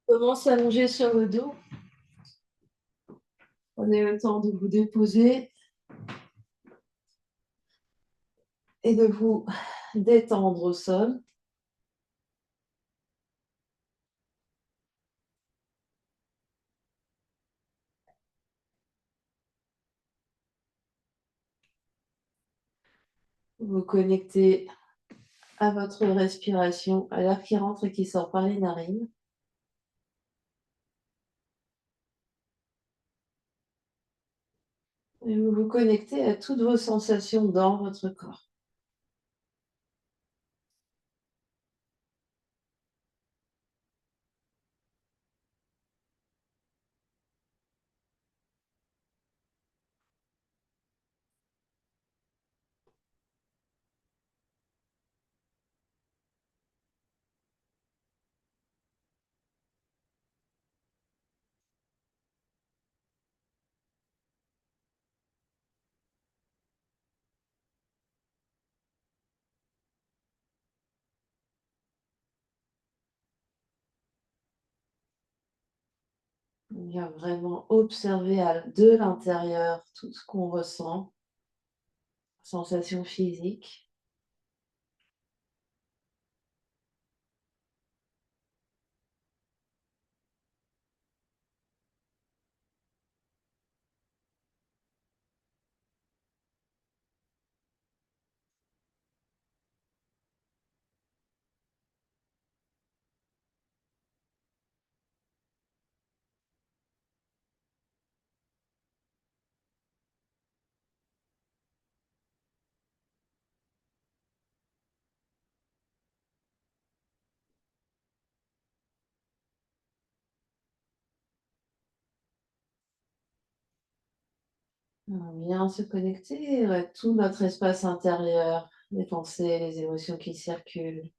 Commencez à allonger sur le dos. Prenez le temps de vous déposer et de vous détendre au sol. Vous connectez à votre respiration, à l'air qui rentre et qui sort par les narines. Et vous vous connectez à toutes vos sensations dans votre corps. On vient vraiment observer de l'intérieur tout ce qu'on ressent, sensations physiques. On vient se connecter à tout notre espace intérieur, les pensées, les émotions qui circulent.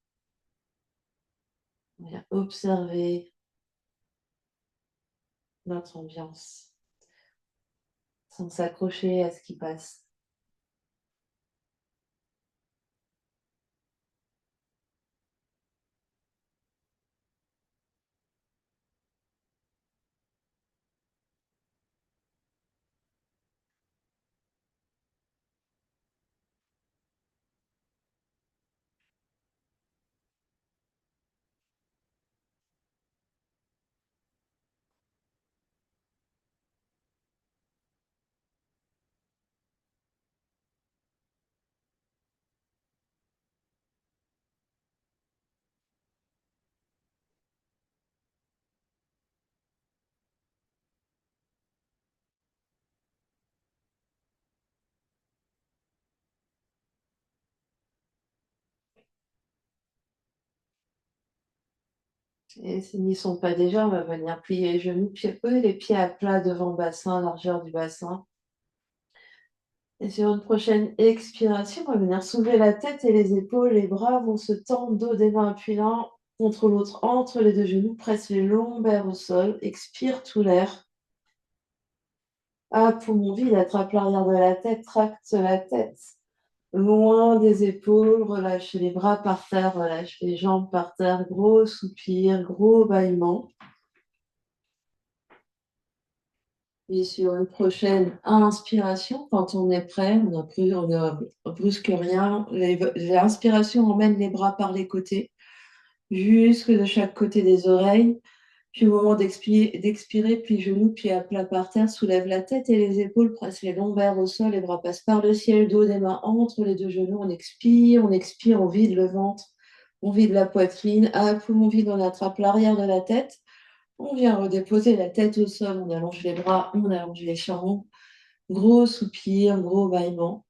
On vient observer notre ambiance sans s'accrocher à ce qui passe. Et s'ils n'y sont pas déjà, on va venir plier les genoux, les pieds à plat devant le bassin, largeur du bassin. Et sur une prochaine expiration, on va venir soulever la tête et les épaules, les bras vont se tendre, dos des mains appuyés l'un contre l'autre, entre les deux genoux, presse les lombaires au sol, expire tout l'air. Ah, poumon vide, attrape l'arrière de la tête, tracte la tête loin des épaules, relâche les bras par terre, relâche les jambes par terre, gros soupir, gros bâillement. Et sur une prochaine inspiration, quand on est prêt, on ne brusque rien. Les inspirations emmènent les bras par les côtés, jusque de chaque côté des oreilles. Puis au moment d'expirer, plie genoux, pieds à plat par terre, soulève la tête et les épaules, presse les lombaires au sol, les bras passent par le ciel, dos des mains entre les deux genoux. On expire, on vide le ventre, on vide la poitrine. À poumon vide, on attrape l'arrière de la tête. On vient redéposer la tête au sol, on allonge les bras, on allonge les jambes. Gros soupir, gros bâillement.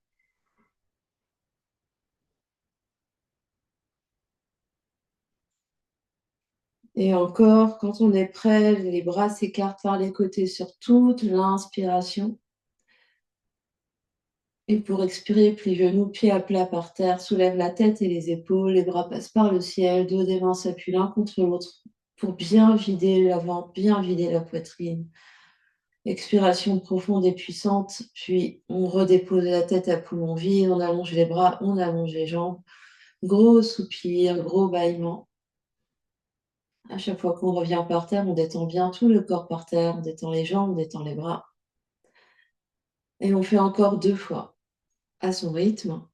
Et encore, quand on est prêt, les bras s'écartent par les côtés sur toute l'inspiration. Et pour expirer, plie genoux, pieds à plat par terre, soulève la tête et les épaules, les bras passent par le ciel, dos des mains s'appuient l'un contre l'autre pour bien vider la ventre, bien vider la poitrine. Expiration profonde et puissante, puis on redépose la tête à poumon vide, on allonge les bras, on allonge les jambes. Gros soupir, gros bâillement. À chaque fois qu'on revient par terre, on détend bien tout le corps par terre, on détend les jambes, on détend les bras. Et on fait encore 2 fois à son rythme.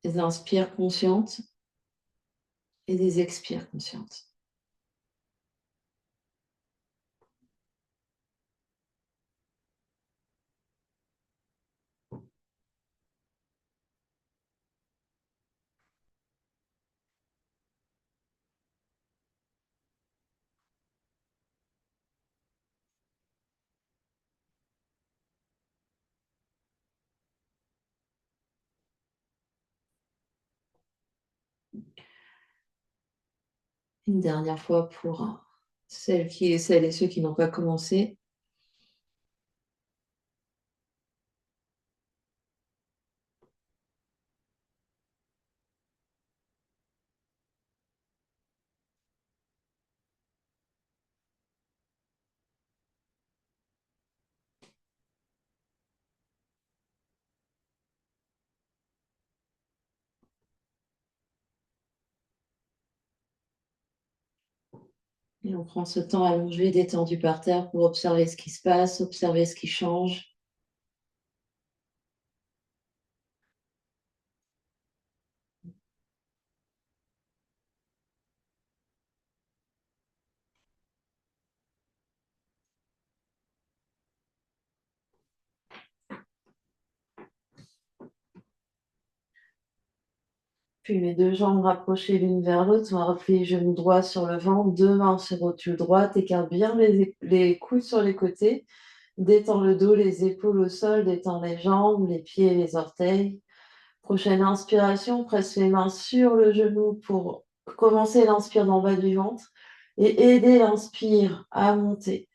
Des inspires conscientes et des expires conscientes. Une dernière fois pour celles et ceux qui n'ont pas commencé. Et on prend ce temps allongé, détendu par terre pour observer ce qui se passe, observer ce qui change. Puis les 2 jambes rapprochées l'une vers l'autre, on va replier les genoux droits sur le ventre, 2 mains sur rotule droite, écarte bien les coudes sur les côtés, détends le dos, les épaules au sol, détends les jambes, les pieds et les orteils. Prochaine inspiration, presse les mains sur le genou pour commencer l'inspire d'en bas du ventre et aider l'inspire à monter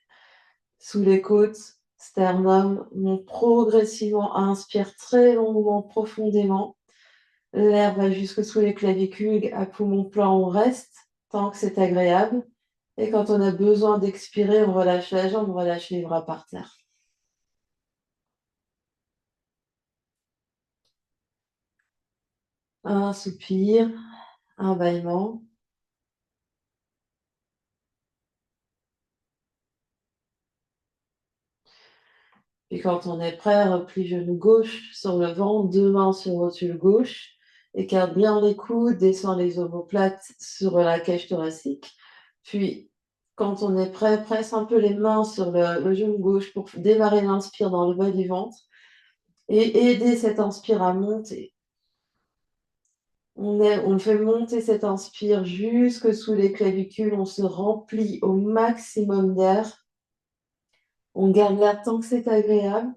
sous les côtes, sternum, monte progressivement, inspire très longuement, profondément. L'air va jusque sous les clavicules, à poumon plein, on reste tant que c'est agréable. Et quand on a besoin d'expirer, on relâche la jambe, on relâche les bras par terre. Un soupir, un bâillement. Puis quand on est prêt, replie genou gauche sur le ventre, 2 mains sur rotule gauche. Écarte bien les coudes, descend les omoplates sur la cage thoracique. Puis, quand on est prêt, presse un peu les mains sur le genou gauche pour démarrer l'inspire dans le bas du ventre et aider cette inspire à monter. On fait monter cette inspire jusque sous les clavicules, on se remplit au maximum d'air. On garde l'air tant que c'est agréable.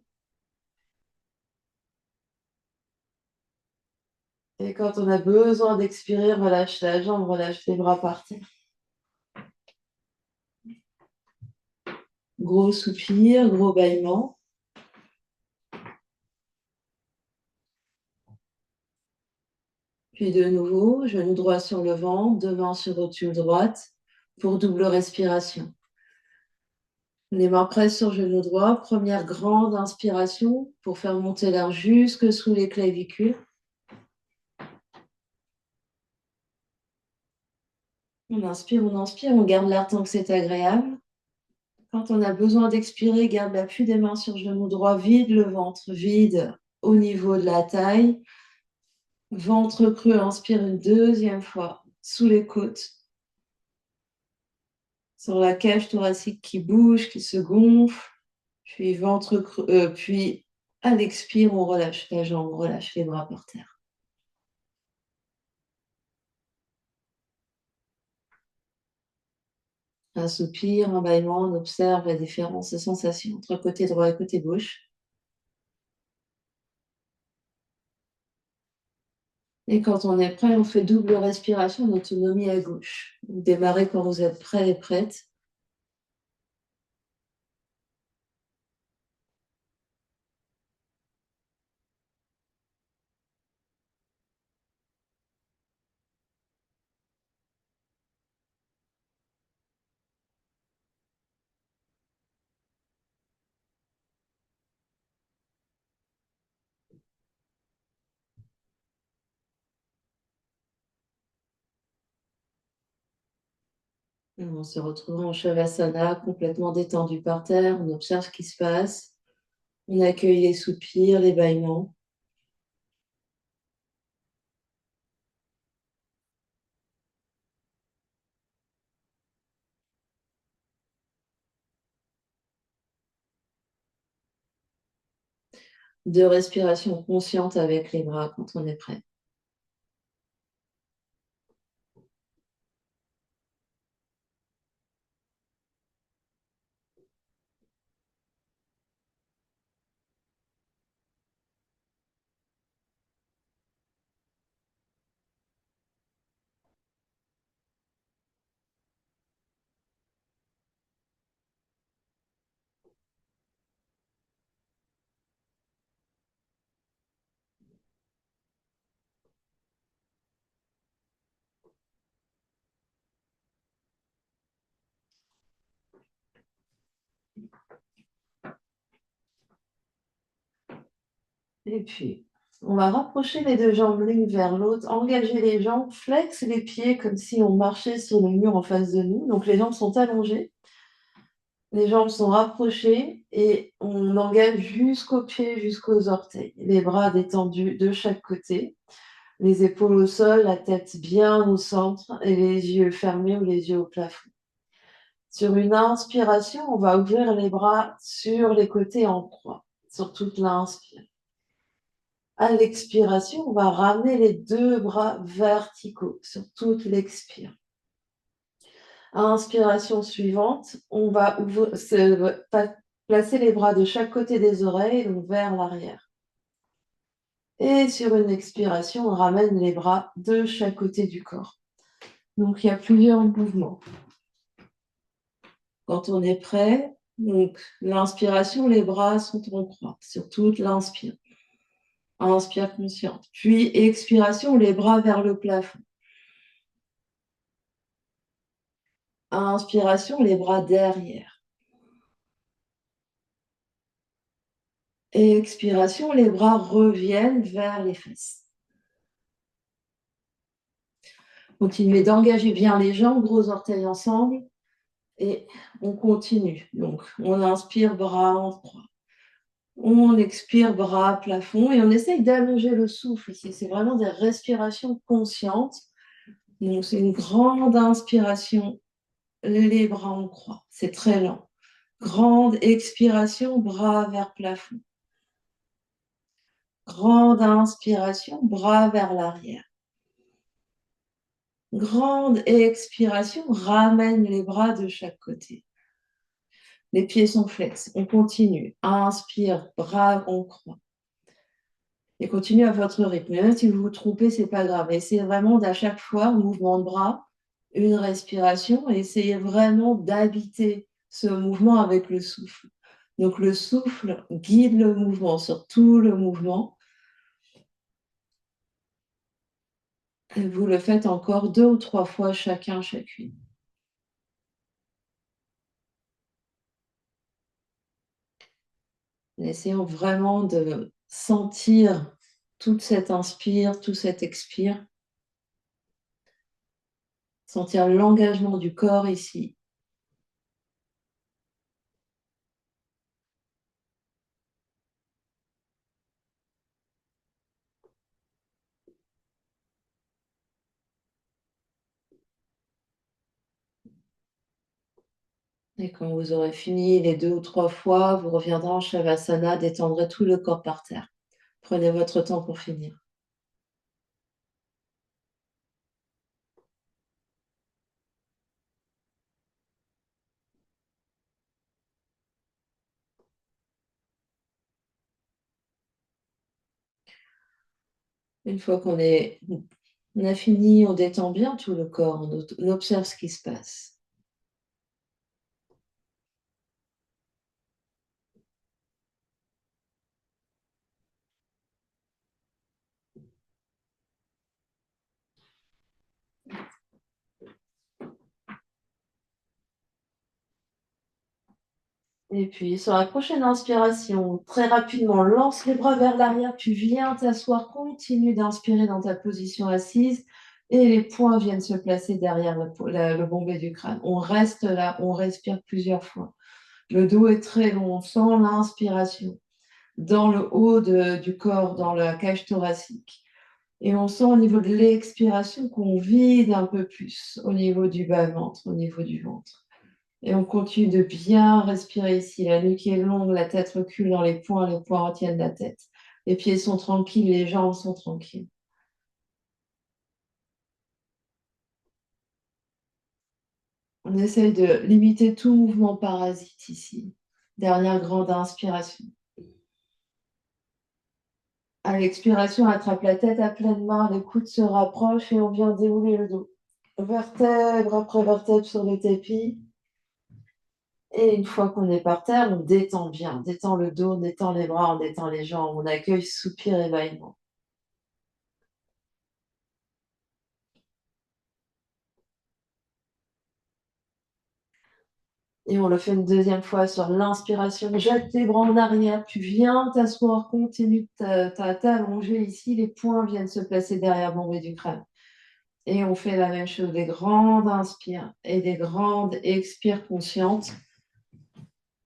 Et quand on a besoin d'expirer, relâche la jambe, relâche les bras par terre. Gros soupir, gros bâillement. Puis de nouveau, genou droit sur le ventre, 2 mains sur rotule droite pour double respiration. Les mains pressent sur genou droit. Première grande inspiration pour faire monter l'air jusque sous les clavicules. On inspire, on garde l'air tant que c'est agréable. Quand on a besoin d'expirer, garde l'appui des mains sur genou droit, vide le ventre, vide au niveau de la taille. Ventre creux, inspire une deuxième fois sous les côtes. Sur la cage thoracique qui bouge, qui se gonfle. Puis ventre creux, puis à l'expire, on relâche la jambe, on relâche les bras par terre. Un soupir, un bâillement, on observe la différence de sensations entre côté droit et côté gauche. Et quand on est prêt, on fait double respiration d'autonomie à gauche. Vous démarrez quand vous êtes prêt et prête. On se retrouve en Shavasana, complètement détendu par terre. On observe ce qui se passe. On accueille les soupirs, les bâillements. De respiration consciente avec les bras quand on est prêt. Et puis, on va rapprocher les deux jambes l'une vers l'autre, engager les jambes, flex les pieds comme si on marchait sur le mur en face de nous. Donc les jambes sont allongées, les jambes sont rapprochées et on engage jusqu'aux pieds, jusqu'aux orteils. Les bras détendus de chaque côté, les épaules au sol, la tête bien au centre et les yeux fermés ou les yeux au plafond. Sur une inspiration, on va ouvrir les bras sur les côtés en croix, sur toute l'inspire. À l'expiration, on va ramener les deux bras verticaux sur toute l'expire. À l'inspiration suivante, on va placer les bras de chaque côté des oreilles, donc vers l'arrière. Et sur une expiration, on ramène les bras de chaque côté du corps. Donc, il y a plusieurs mouvements. Quand on est prêt, donc l'inspiration, les bras sont en croix sur toute l'inspire. Inspire consciente. Puis expiration, les bras vers le plafond. Inspiration, les bras derrière. Et expiration, les bras reviennent vers les fesses. Continuez d'engager bien les jambes, gros orteils ensemble. Et on continue. Donc, on inspire, bras en croix. On expire, bras, plafond. Et on essaye d'allonger le souffle ici. C'est vraiment des respirations conscientes. Donc, c'est une grande inspiration, les bras en croix. C'est très lent. Grande expiration, bras vers plafond. Grande inspiration, bras vers l'arrière. Grande expiration, ramène les bras de chaque côté. Les pieds sont flex. On continue. Inspire, bras en croix. Et continue à votre rythme. Même si vous vous trompez, c'est pas grave. Essayez vraiment d'à chaque fois, mouvement de bras, une respiration, et essayez vraiment d'habiter ce mouvement avec le souffle. Donc le souffle guide le mouvement sur tout le mouvement. Et vous le faites encore 2 ou 3 fois chacun, chacune. Essayons vraiment de sentir toute cette inspire, tout cet expire. Sentir l'engagement du corps ici. Et quand vous aurez fini les 2 ou 3 fois, vous reviendrez en Shavasana, détendrez tout le corps par terre. Prenez votre temps pour finir. Une fois qu'on a fini, on détend bien tout le corps, on observe ce qui se passe. Et puis, sur la prochaine inspiration, très rapidement, lance les bras vers l'arrière, tu viens t'asseoir, continue d'inspirer dans ta position assise, et les poings viennent se placer derrière le bombé du crâne. On reste là, on respire plusieurs fois. Le dos est très long, on sent l'inspiration dans le haut du corps, dans la cage thoracique. Et on sent au niveau de l'expiration qu'on vide un peu plus au niveau du bas-ventre, au niveau du ventre. Et on continue de bien respirer ici. La nuque est longue, la tête recule dans les poings retiennent la tête. Les pieds sont tranquilles, les jambes sont tranquilles. On essaye de limiter tout mouvement parasite ici. Dernière grande inspiration. À l'expiration, attrape la tête à pleine main, les coudes se rapprochent et on vient dérouler le dos. Vertèbre après vertèbre sur le tapis. Et une fois qu'on est par terre, on détend bien, on détend le dos, on détend les bras, on détend les jambes, on accueille soupir et bâillement. Et on le fait une deuxième fois sur l'inspiration. Jette tes bras en arrière, tu viens t'asseoir, continue de t'allonger ici, les poings viennent se placer derrière le bombé du crâne. Et on fait la même chose, des grandes inspires et des grandes expires conscientes.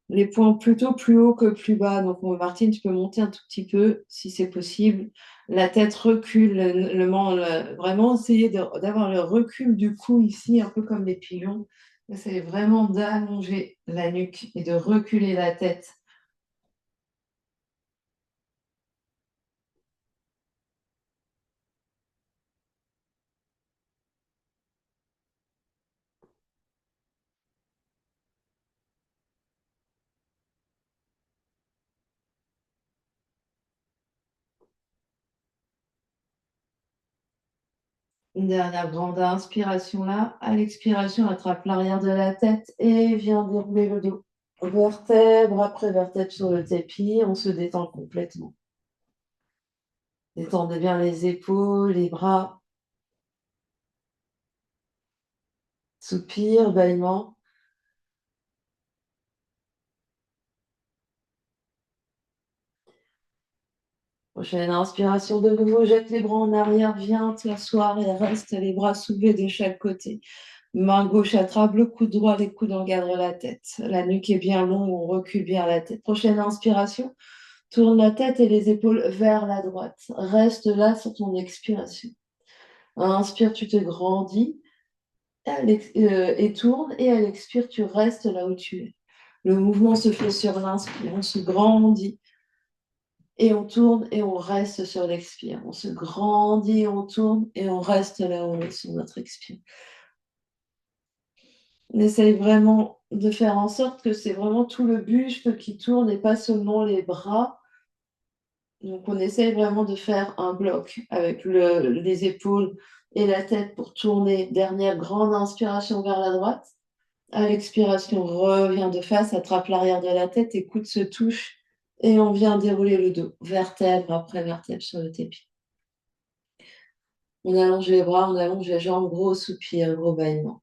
Les points plutôt plus haut que plus bas. Donc, Martine, tu peux monter un tout petit peu si c'est possible. La tête recule, vraiment essayer d'avoir le recul du cou ici, un peu comme les pigeons. C'est vraiment d'allonger la nuque et de reculer la tête. Une dernière grande inspiration là. À l'expiration, attrape l'arrière de la tête et viens dérouler le dos. Vertèbre après vertèbre sur le tapis, on se détend complètement. Détendez bien les épaules, les bras. Soupir, bâillement. Prochaine inspiration de nouveau, jette les bras en arrière, viens t'asseoir et reste les bras soulevés de chaque côté. Main gauche attrape le coude droit, les coudes encadrent la tête. La nuque est bien longue, on recule bien la tête. Prochaine inspiration, tourne la tête et les épaules vers la droite. Reste là sur ton expiration. Inspire, tu te grandis et tourne et à l'expire, tu restes là où tu es. Le mouvement se fait sur l'inspire, on se grandit. Et on tourne et on reste sur l'expire. On se grandit, on tourne et on reste là où on est sur notre expire. On essaye vraiment de faire en sorte que c'est vraiment tout le buste qui tourne et pas seulement les bras. Donc on essaye vraiment de faire un bloc avec les épaules et la tête pour tourner. Dernière grande inspiration vers la droite. À l'expiration, reviens de face, attrape l'arrière de la tête, tes coudes se touchent et on vient dérouler le dos, vertèbre après vertèbre sur le tapis. On allonge les bras, on allonge les jambes, gros soupir, gros bâillement.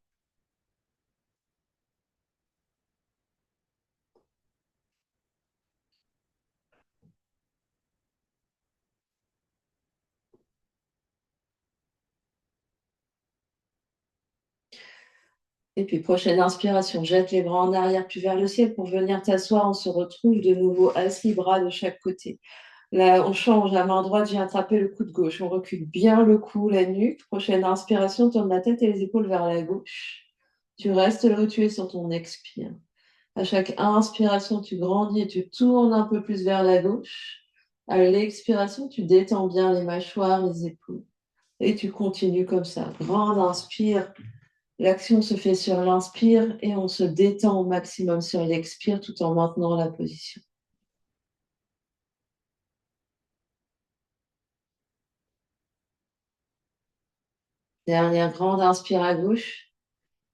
Et puis prochaine inspiration, jette les bras en arrière puis vers le ciel pour venir t'asseoir. On se retrouve de nouveau assis, bras de chaque côté. Là, on change, la main droite vient attraper le coude gauche. On recule bien le cou, la nuque. Prochaine inspiration, tourne la tête et les épaules vers la gauche. Tu restes là où tu es sur ton expire. À chaque inspiration, tu grandis et tu tournes un peu plus vers la gauche. À l'expiration, tu détends bien les mâchoires, les épaules. Et tu continues comme ça. Grande inspire. L'action se fait sur l'inspire et on se détend au maximum sur l'expire tout en maintenant la position. Dernière grande inspire à gauche.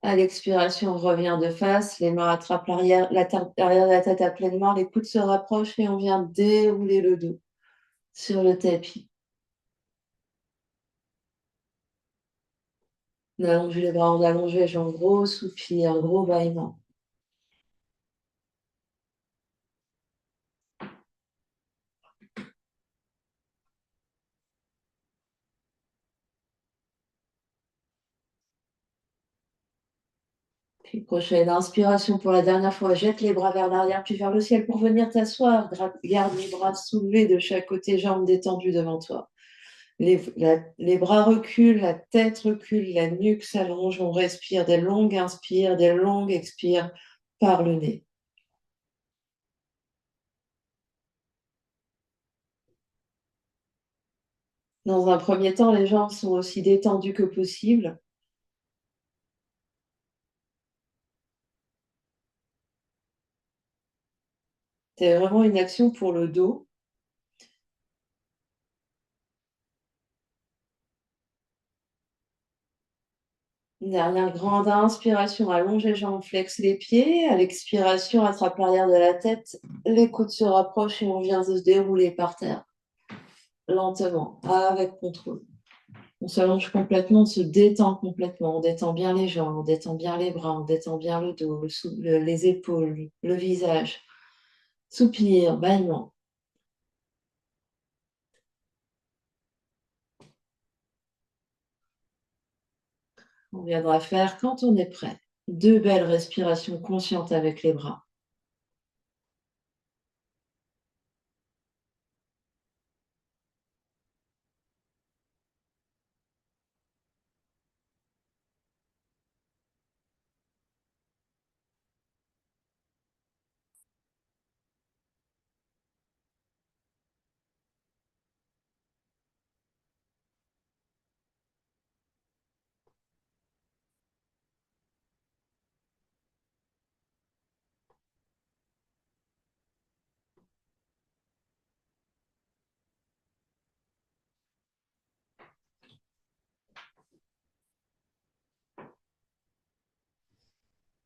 À l'expiration, on revient de face. Les mains attrapent l'arrière de la tête à pleine main. Les coudes se rapprochent et on vient dérouler le dos sur le tapis. On allonge les bras, on allonge les jambes. Gros soupir, gros bâillement. Puis prochaine inspiration pour la dernière fois, jette les bras vers l'arrière puis vers le ciel pour venir t'asseoir. Garde les bras soulevés de chaque côté, jambes détendues devant toi. Les bras reculent, la tête recule, la nuque s'allonge. On respire des longues inspires, des longues expires par le nez. Dans un premier temps, les jambes sont aussi détendues que possible. C'est vraiment une action pour le dos. Une dernière grande inspiration, allonge les jambes, flexe les pieds. À l'expiration, attrape l'arrière de la tête. Les coudes se rapprochent et on vient de se dérouler par terre, lentement, avec contrôle. On s'allonge complètement, on se détend complètement. On détend bien les jambes, on détend bien les bras, on détend bien le dos, les épaules, le visage. Soupir, bâillement. On viendra faire quand on est prêt. Deux belles respirations conscientes avec les bras.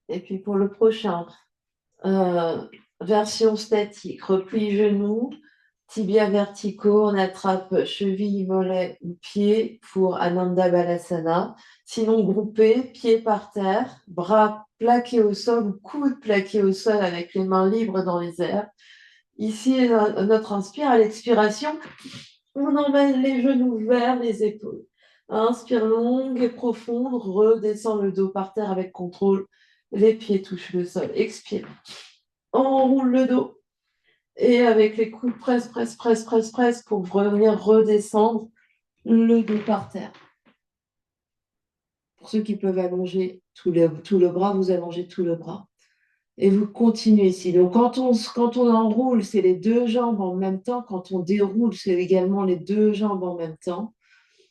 Et puis pour le prochain, euh, version statique, replie genoux, tibia verticaux, on attrape cheville, mollet ou pied pour Ananda Balasana. Sinon, groupé, pieds par terre, bras plaqués au sol ou coudes plaqués au sol avec les mains libres dans les airs. Ici, notre inspire, à l'expiration, on emmène les genoux vers les épaules. Inspire longue et profonde, redescend le dos par terre avec contrôle. Les pieds touchent le sol. Expire. On roule le dos. Et avec les coudes, presse, presse, presse, presse, presse pour revenir redescendre le dos par terre. Pour ceux qui peuvent allonger tout le bras, vous allongez tout le bras. Et vous continuez ici. Donc, quand on enroule, c'est les deux jambes en même temps. Quand on déroule, c'est également les deux jambes en même temps.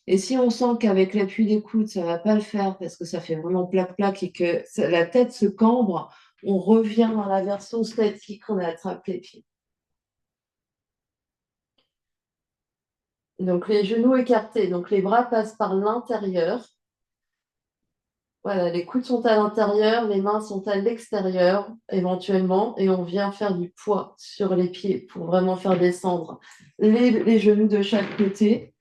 Et si on sent qu'avec l'appui des coudes, ça ne va pas le faire parce que ça fait vraiment plaque-plaque et que la tête se cambre, on revient dans la version statique, on attrape les pieds. Donc les genoux écartés, donc les bras passent par l'intérieur. Voilà, les coudes sont à l'intérieur, les mains sont à l'extérieur éventuellement, et on vient faire du poids sur les pieds pour vraiment faire descendre les genoux de chaque côté.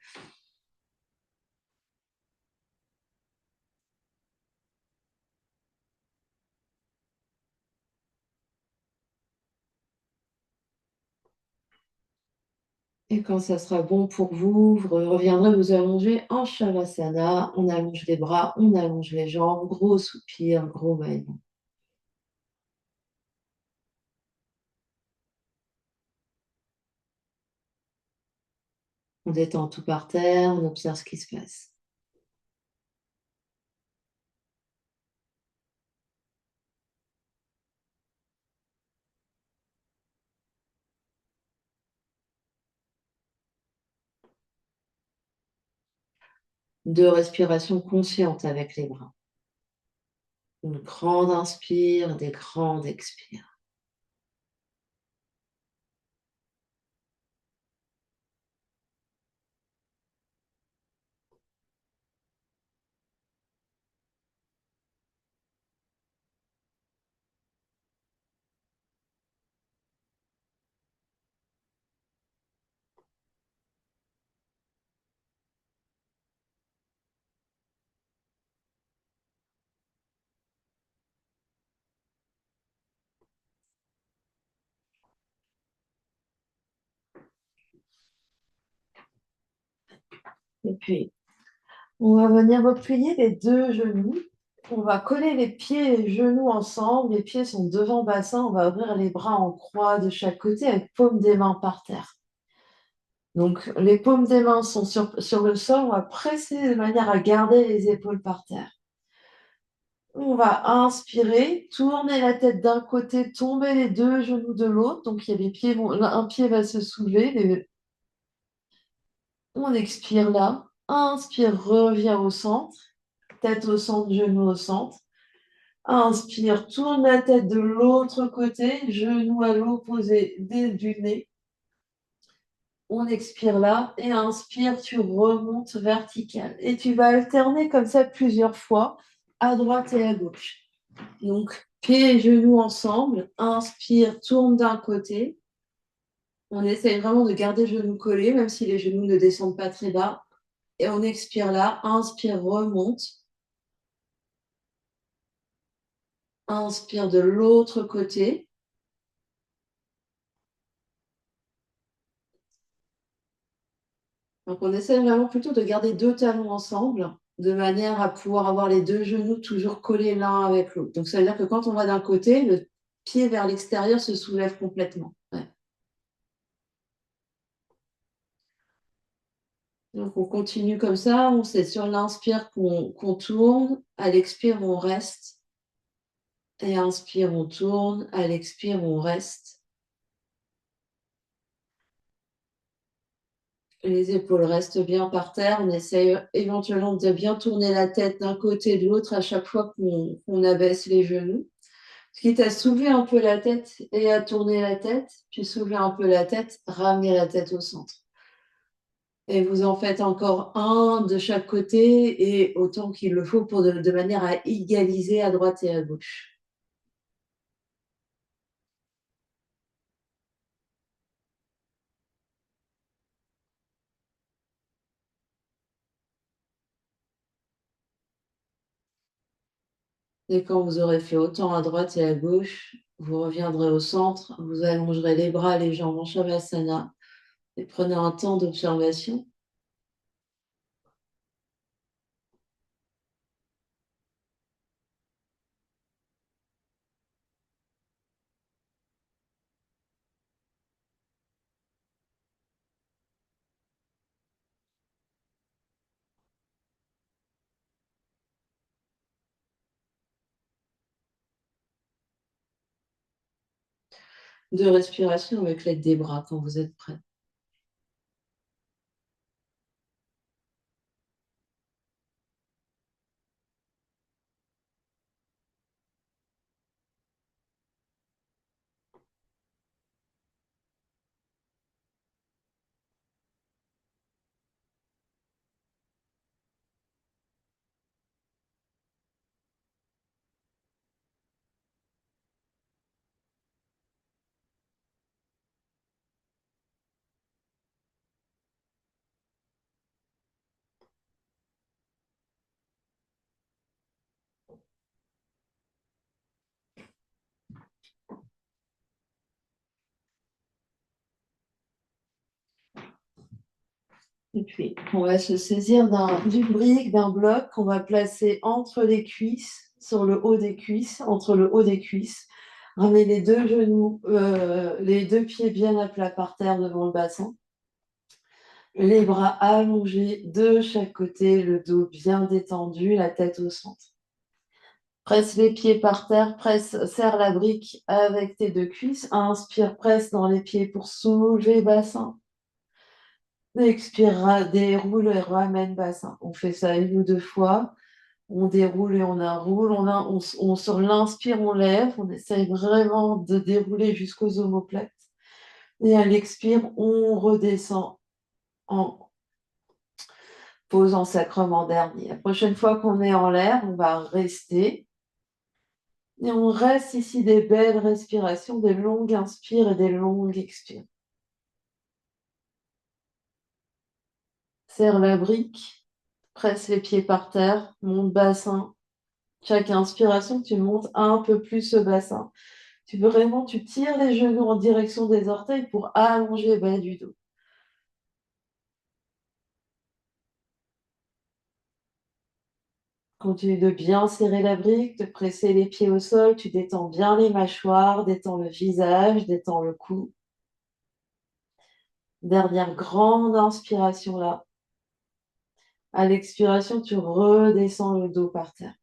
Et quand ça sera bon pour vous, vous reviendrez vous allonger en Shavasana. On allonge les bras, on allonge les jambes, gros soupir, gros bâillement. On détend tout par terre, on observe ce qui se passe. Deux respirations conscientes avec les bras. Une grande inspire, des grandes expires. Et puis, on va venir replier les deux genoux On va coller les pieds et les genoux ensemble. Les pieds sont devant le bassin. On va ouvrir les bras en croix de chaque côté avec paume des mains par terre. Donc, les paumes des mains sont sur le sol. On va presser de manière à garder les épaules par terre. On va inspirer, tourner la tête d'un côté, tomber les deux genoux de l'autre. Donc, il y a les pieds un pied va se soulever. On expire là. Inspire, reviens au centre. Tête au centre, genoux au centre. Inspire, tourne la tête de l'autre côté, genou à l'opposé du nez. On expire là et inspire, tu remontes vertical. Et tu vas alterner comme ça plusieurs fois, à droite et à gauche. Donc, pieds et genoux ensemble. Inspire, tourne d'un côté. On essaye vraiment de garder les genoux collés, même si les genoux ne descendent pas très bas. Et on expire là. Inspire, remonte. Inspire de l'autre côté. Donc, on essaie vraiment plutôt de garder deux talons ensemble, de manière à pouvoir avoir les deux genoux toujours collés l'un avec l'autre. Donc, ça veut dire que quand on va d'un côté, le pied vers l'extérieur se soulève complètement. Ouais. Donc, on continue comme ça. C'est sur l'inspire qu'on tourne. À l'expire, on reste. Et inspire, on tourne. À l'expire, on reste. Les épaules restent bien par terre. On essaye éventuellement de bien tourner la tête d'un côté et de l'autre à chaque fois qu'on abaisse les genoux. Quitte à soulever un peu la tête et à tourner la tête, puis soulever un peu la tête, ramener la tête au centre. Et vous en faites encore un de chaque côté et autant qu'il le faut pour de manière à égaliser à droite et à gauche. Et quand vous aurez fait autant à droite et à gauche, vous reviendrez au centre, vous allongerez les bras, les jambes en Shavasana et prenez un temps d'observation. De respiration avec l'aide des bras quand vous êtes prêt. Et puis, on va se saisir d'une brique, d'un bloc qu'on va placer entre les cuisses, sur le haut des cuisses, entre le haut des cuisses. Ramener les deux genoux, les deux pieds bien à plat par terre devant le bassin. Les bras allongés de chaque côté, le dos bien détendu, la tête au centre. Presse les pieds par terre, serre la brique avec tes deux cuisses. Inspire, presse dans les pieds pour soulever le bassin. Expire, déroule et ramène bassin. On fait ça une ou deux fois. On déroule et on enroule. Sur l'inspire, on lève. On essaye vraiment de dérouler jusqu'aux omoplates. Et à l'expire, on redescend en posant sacrum en dernier. La prochaine fois qu'on est en l'air, on va rester. Et on reste ici des belles respirations, des longues inspires et des longues expires. Serre la brique, presse les pieds par terre, monte bassin. Chaque inspiration, tu montes un peu plus ce bassin. Tu tires les genoux en direction des orteils pour allonger le bas du dos. Continue de bien serrer la brique, de presser les pieds au sol. Tu détends bien les mâchoires, détends le visage, détends le cou. Dernière grande inspiration là. À l'expiration, tu redescends le dos par terre.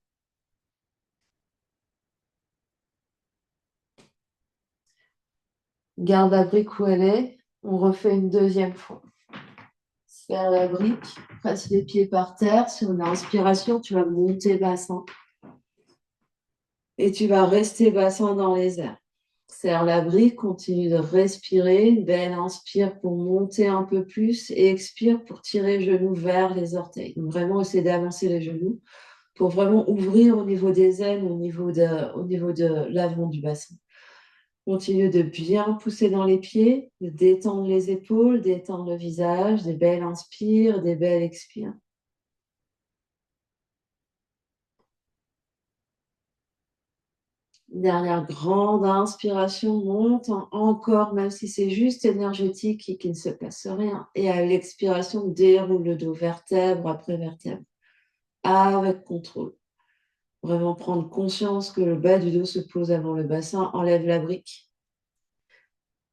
Garde la brique où elle est. On refait une deuxième fois. Serre la brique, presse les pieds par terre. Sur une inspiration, tu vas monter bassin. Et tu vas rester bassin dans les airs. Serre la brique, continue de respirer. Belle inspire pour monter un peu plus et expire pour tirer les genoux vers les orteils. Donc vraiment, essayer d'avancer les genoux pour vraiment ouvrir au niveau des ailes, au niveau de l'avant du bassin. Continue de bien pousser dans les pieds, de détendre les épaules, détendre le visage, des belles inspires, des belles expires. Dernière grande inspiration, monte encore, même si c'est juste énergétique et qu'il ne se passe rien. Et à l'expiration, déroule le dos vertèbre après vertèbre, avec contrôle. Vraiment prendre conscience que le bas du dos se pose avant le bassin, enlève la brique.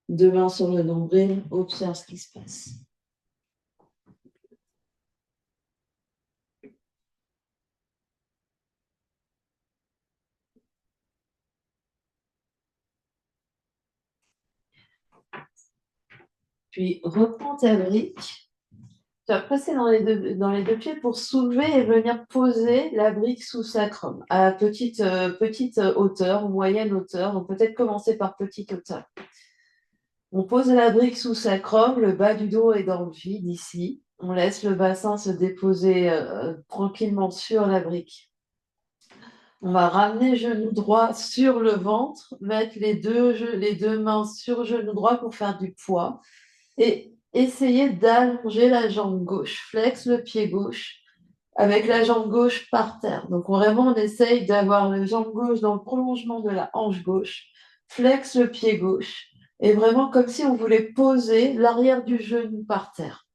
Deux mains sur le nombril, observe ce qui se passe. Puis reprends ta brique. Tu vas passer dans les deux pieds pour soulever et venir poser la brique sous sacrum à petite hauteur ou moyenne hauteur. Donc peut-être commencer par petite hauteur. On pose la brique sous sacrum, le bas du dos est dans le vide ici. On laisse le bassin se déposer tranquillement sur la brique. On va ramener genou droit sur le ventre, mettre les deux mains sur genou droit pour faire du poids et essayer d'allonger la jambe gauche. Flex le pied gauche avec la jambe gauche par terre. Donc vraiment, on essaye d'avoir la jambe gauche dans le prolongement de la hanche gauche. Flex le pied gauche et vraiment comme si on voulait poser l'arrière du genou par terre.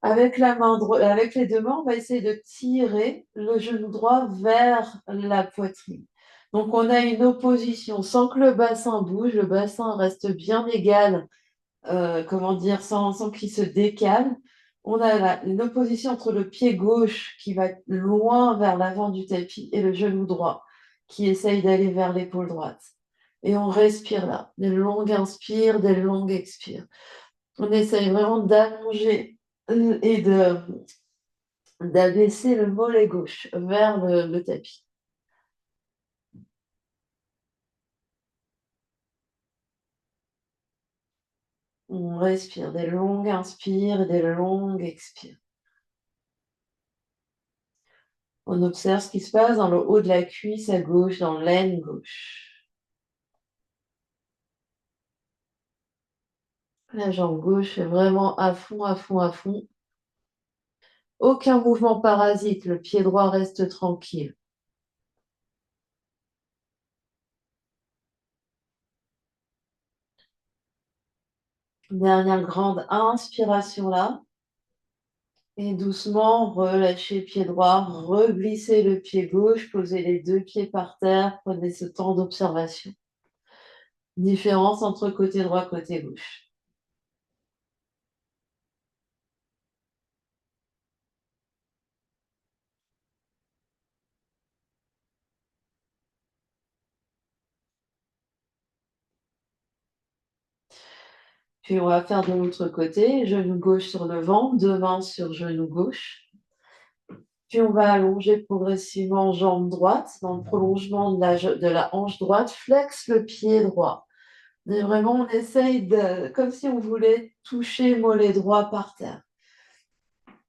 Avec avec les deux mains, on va essayer de tirer le genou droit vers la poitrine. Donc, on a une opposition sans que le bassin bouge, le bassin reste bien égal, sans qu'il se décale. On a une opposition entre le pied gauche qui va loin vers l'avant du tapis et le genou droit qui essaye d'aller vers l'épaule droite. Et on respire là, des longues inspires, des longues expires. On essaye vraiment d'allonger et d'abaisser le mollet gauche vers le tapis. On respire des longues inspires et des longues expires. On observe ce qui se passe dans le haut de la cuisse à gauche, dans l'aine gauche. La jambe gauche est vraiment à fond, à fond, à fond. Aucun mouvement parasite, le pied droit reste tranquille. Dernière grande inspiration là. Et doucement, relâchez le pied droit, reglissez le pied gauche, posez les deux pieds par terre, prenez ce temps d'observation. Différence entre côté droit, côté gauche. Puis on va faire de l'autre côté, genou gauche sur le ventre, deux mains sur genou gauche. Puis on va allonger progressivement jambe droite dans le prolongement de la hanche droite, flex le pied droit. Et vraiment, on essaye comme si on voulait toucher mollet droit par terre.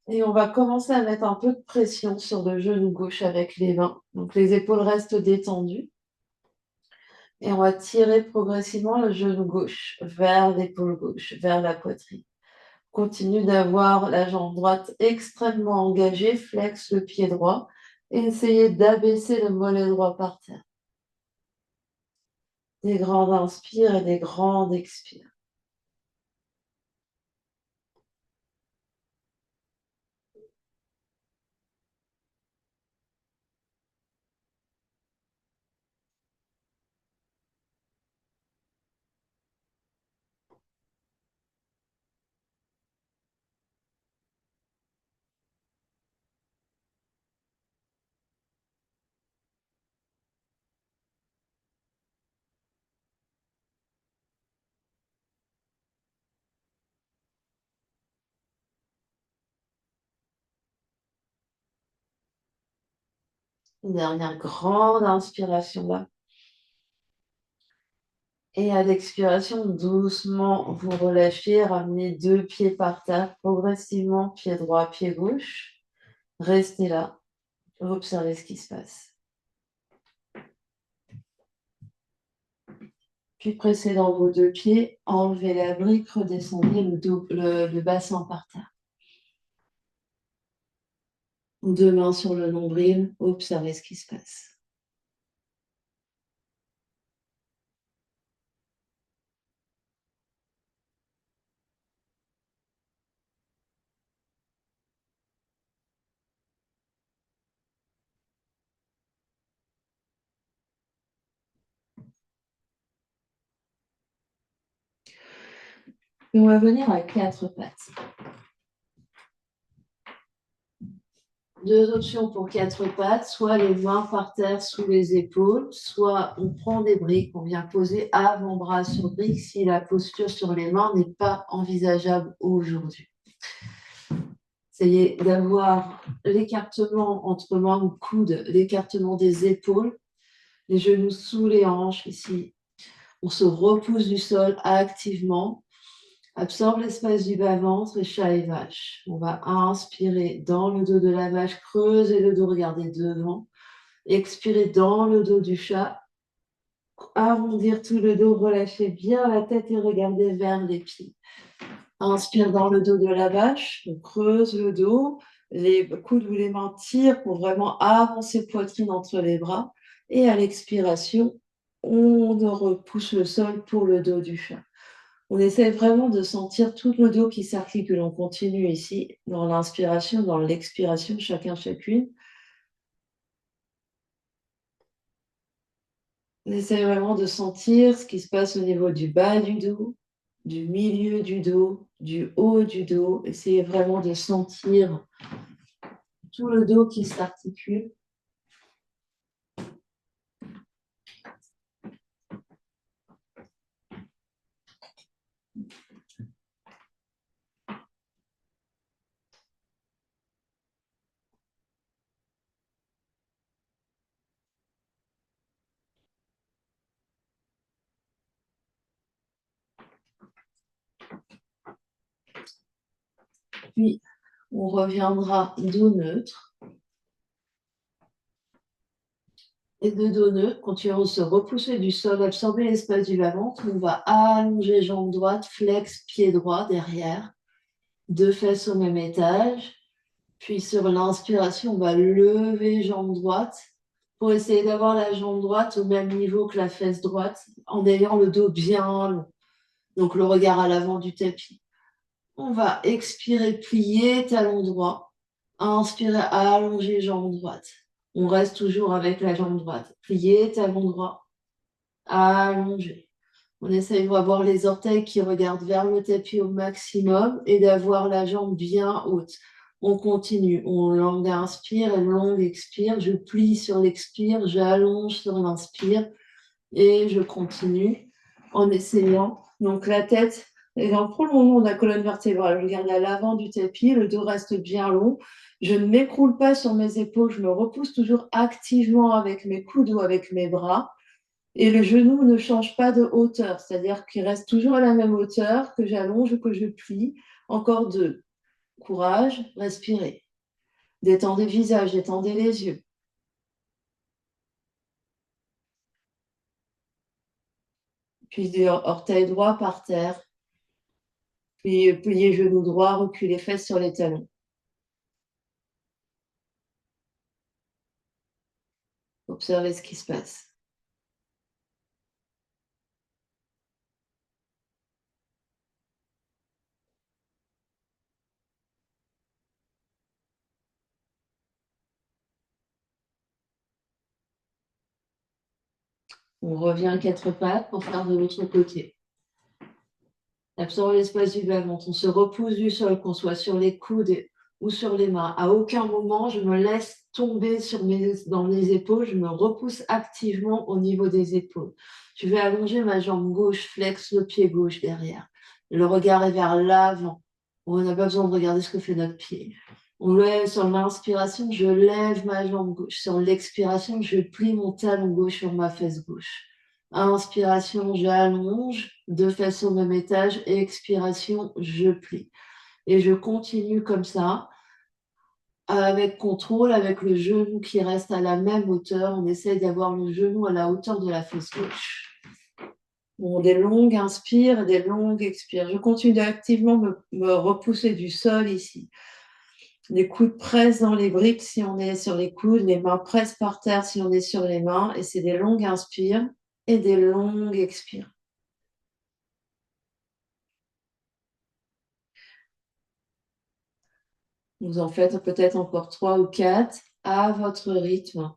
Et on va commencer à mettre un peu de pression sur le genou gauche avec les mains. Donc les épaules restent détendues. Et on va tirer progressivement le genou gauche vers l'épaule gauche, vers la poitrine. Continue d'avoir la jambe droite extrêmement engagée, flex le pied droit et essayez d'abaisser le mollet droit par terre. Des grandes inspires et des grandes expires. Une dernière grande inspiration là. Et à l'expiration, doucement, vous relâchez, ramenez 2 pieds par terre, progressivement, pied droit, pied gauche. Restez là, observez ce qui se passe. Puis pressez dans vos 2 pieds, enlevez la brique, redescendez le bassin par terre. 2 mains sur le nombril, observez ce qui se passe. Et on va venir à 4 pattes. 2 options pour 4 pattes, soit les mains par terre sous les épaules, soit on prend des briques, on vient poser avant-bras sur briques si la posture sur les mains n'est pas envisageable aujourd'hui. Essayez d'avoir l'écartement entre mains ou coudes, l'écartement des épaules, les genoux sous les hanches ici. On se repousse du sol activement. Absorbe l'espace du bas-ventre et chat et vache. On va inspirer dans le dos de la vache, creuser le dos, regardez devant. Expirer dans le dos du chat. Arrondir tout le dos, relâchez bien la tête et regardez vers les pieds. Inspire dans le dos de la vache, on creuse le dos, les coudes ou les mains tirent pour vraiment avancer poitrine entre les bras. Et à l'expiration, on repousse le sol pour le dos du chat. On essaie vraiment de sentir tout le dos qui s'articule. On continue ici dans l'inspiration, dans l'expiration, chacun, chacune. On essaie vraiment de sentir ce qui se passe au niveau du bas du dos, du milieu du dos, du haut du dos. Essayez vraiment de sentir tout le dos qui s'articule. Puis, on reviendra dos neutre. Et de dos neutre, continuons de se repousser du sol, absorber l'espace du bas-ventre. On va allonger jambe droite, flex, pied droit derrière. 2 fesses au même étage. Puis sur l'inspiration, on va lever jambe droite pour essayer d'avoir la jambe droite au même niveau que la fesse droite en ayant le dos bien long. Donc le regard à l'avant du tapis. On va expirer, plier, talon droit. Inspirer, allonger jambe droite. On reste toujours avec la jambe droite. Plier, talon droit. Allonger. On essaye d'avoir les orteils qui regardent vers le tapis au maximum et d'avoir la jambe bien haute. On continue. On longue inspire et longue expire. Je plie sur l'expire, j'allonge sur l'inspire et je continue en essayant. Donc la tête est dans le prolongement de la colonne vertébrale. Je garde à l'avant du tapis, le dos reste bien long. Je ne m'écroule pas sur mes épaules, je me repousse toujours activement avec mes coudes ou avec mes bras. Et le genou ne change pas de hauteur, c'est-à-dire qu'il reste toujours à la même hauteur, que j'allonge ou que je plie. Encore 2. Courage, respirez. Détendez le visage, détendez les yeux. Puis orteil droit par terre. Puis pliez genou droit, reculez fesses sur les talons. Observez ce qui se passe. On revient à 4 pattes pour faire de l'autre côté. Absorbe l'espace du bas-ventre. On se repousse du sol, qu'on soit sur les coudes ou sur les mains. À aucun moment, je me laisse tomber dans les épaules. Je me repousse activement au niveau des épaules. Je vais allonger ma jambe gauche, flex le pied gauche derrière. Le regard est vers l'avant. On n'a pas besoin de regarder ce que fait notre pied. On lève sur l'inspiration, je lève ma jambe gauche. Sur l'expiration, je plie mon talon gauche sur ma fesse gauche. Inspiration, j'allonge, 2 fesses au même étage. Expiration, je plie. Et je continue comme ça, avec contrôle, avec le genou qui reste à la même hauteur. On essaie d'avoir le genou à la hauteur de la fesse gauche. Bon, des longues inspires et des longues expires. Je continue d'activement me repousser du sol ici. Les coudes pressent dans les briques si on est sur les coudes, les mains pressent par terre si on est sur les mains. Et c'est des longues inspires et des longues expires. Vous en faites peut-être encore 3 ou 4 à votre rythme,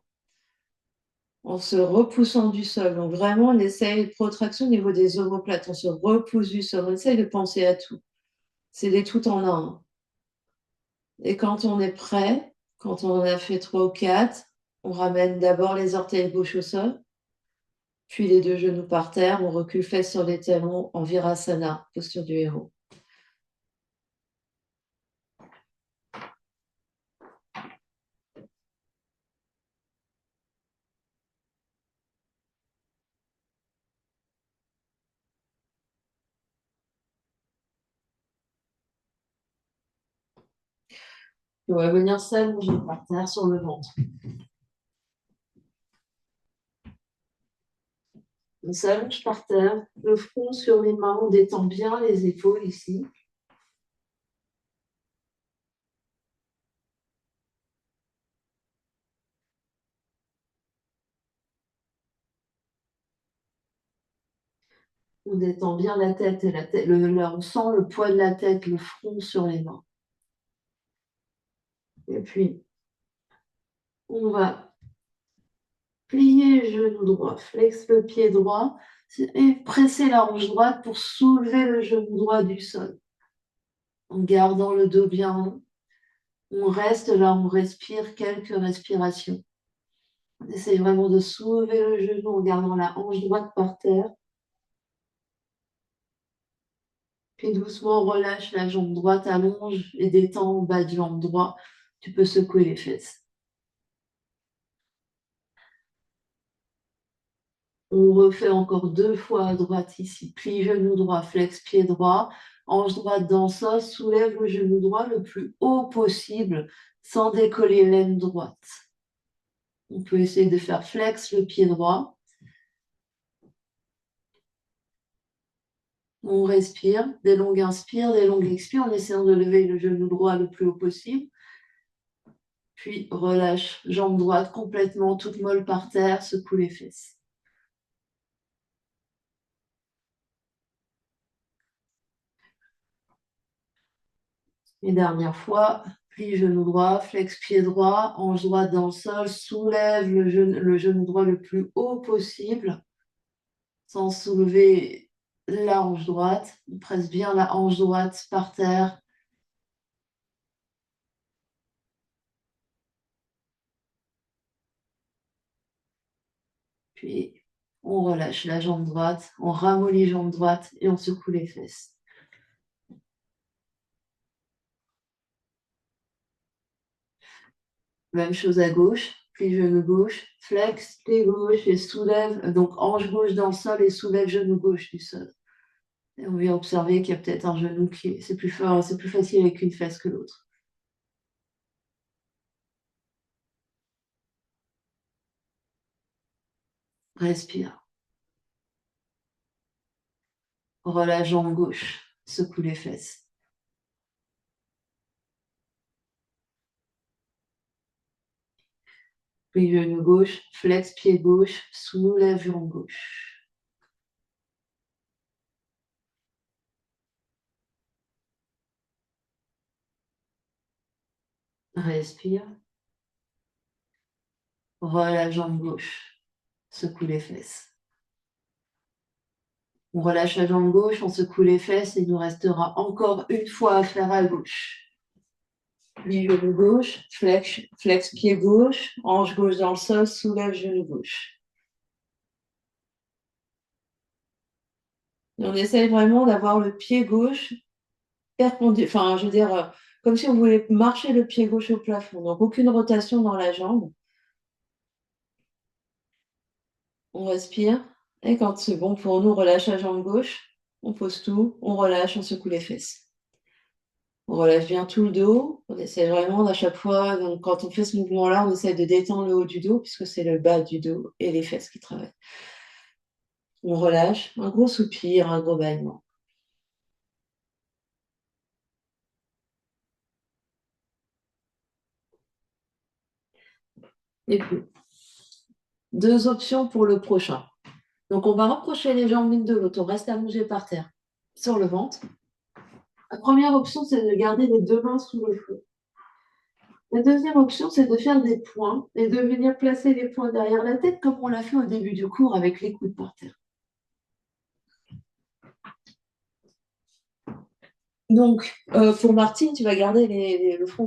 en se repoussant du sol. Donc vraiment, on essaye de protraction au niveau des omoplates. On se repousse du sol. On essaye de penser à tout. C'est des tout en un. Et quand on est prêt, quand on en a fait 3 ou 4, on ramène d'abord les orteils gauche au sol, puis les 2 genoux par terre. On recule fesses sur les talons en Virasana, posture du héros. On va venir s'allonger par terre sur le ventre. On s'allonge par terre, le front sur les mains, on détend bien les épaules ici. On détend bien la tête et on sent le poids de la tête, le front sur les mains. Et puis, on va plier le genou droit, flex le pied droit et presser la hanche droite pour soulever le genou droit du sol. En gardant le dos bien rond, on reste là, on respire quelques respirations. On essaye vraiment de soulever le genou en gardant la hanche droite par terre. Puis doucement, relâche la jambe droite, allonge et détend en bas du jambe droit. Tu peux secouer les fesses. On refait encore 2 fois à droite ici. Plie genou droit, flex pied droit. Hanche droite dans le sol, soulève le genou droit le plus haut possible sans décoller l'aine droite. On peut essayer de faire flex le pied droit. On respire, des longues inspires, des longues expires en essayant de lever le genou droit le plus haut possible. Puis relâche, jambe droite complètement, toute molle par terre, secoue les fesses. Et dernière fois, plie genou droit, flex pied droit, hanche droite dans le sol, soulève le genou droit le plus haut possible, sans soulever la hanche droite. On presse bien la hanche droite par terre. Puis on relâche la jambe droite, on ramollit jambe droite et on secoue les fesses. Même chose à gauche, plie genou gauche, flex, pied gauche et soulève, donc hanche gauche dans le sol et soulève genou gauche du sol. Et on vient observer qu'il y a peut-être un genou qui c'est plus fort, c'est plus facile avec une fesse que l'autre. Respire. Relâche jambe gauche, secoue les fesses. Plie genou gauche, flex pied gauche, soulève jambe gauche. Respire. Relâche jambe gauche, secoue les fesses. On relâche la jambe gauche, on secoue les fesses et il nous restera encore une fois à faire à gauche. Plie genou gauche, flex pied gauche, hanche gauche dans le sol, soulève genou gauche. Et on essaye vraiment d'avoir le pied gauche perpendiculaire, enfin je veux dire comme si on voulait marcher le pied gauche au plafond. Donc, aucune rotation dans la jambe. On respire. Et quand c'est bon pour nous, on relâche la jambe gauche. On pose tout, on relâche, on secoue les fesses. On relâche bien tout le dos. On essaie vraiment à chaque fois, donc quand on fait ce mouvement-là, on essaie de détendre le haut du dos, puisque c'est le bas du dos et les fesses qui travaillent. On relâche, un gros soupir, un gros bâillement. Et puis, deux options pour le prochain. Donc, on va rapprocher les jambes l'une de l'autre. On reste allongé par terre, sur le ventre. La première option, c'est de garder les deux mains sous le flot. La deuxième option, c'est de faire des points et de venir placer les points derrière la tête, comme on l'a fait au début du cours avec les coudes par terre. Donc, pour Martine, tu vas garder le front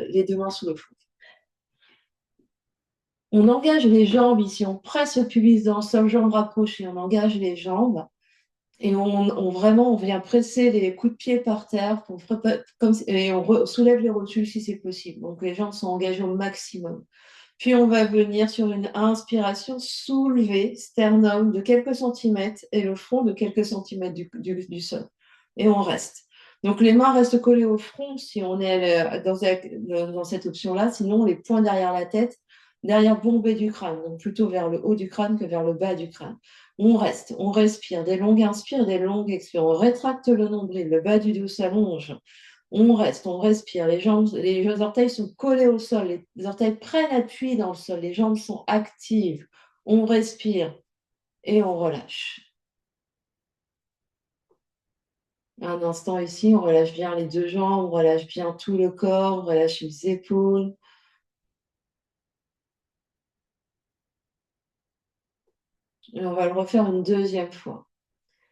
les deux mains sous le front. On engage les jambes ici, on presse le pubis dans le sol, jambes rapprochées, on engage les jambes et on vient presser les coups de pied par terre et on soulève les rotules si c'est possible. Donc, les jambes sont engagées au maximum. Puis, on va venir sur une inspiration soulever sternum de quelques centimètres et le front de quelques centimètres du sol. Et on reste. Donc, les mains restent collées au front si on est dans cette option-là. Sinon, les poings derrière la tête, derrière bombée du crâne. Donc, plutôt vers le haut du crâne que vers le bas du crâne. On reste, on respire. Des longues inspires, des longues expires. On rétracte le nombril, le bas du dos s'allonge. On reste, on respire. Les orteils sont collés au sol. Les orteils prennent appui dans le sol. Les jambes sont actives. On respire et on relâche. Un instant ici, on relâche bien les deux jambes, on relâche bien tout le corps, on relâche les épaules. Et on va le refaire une deuxième fois.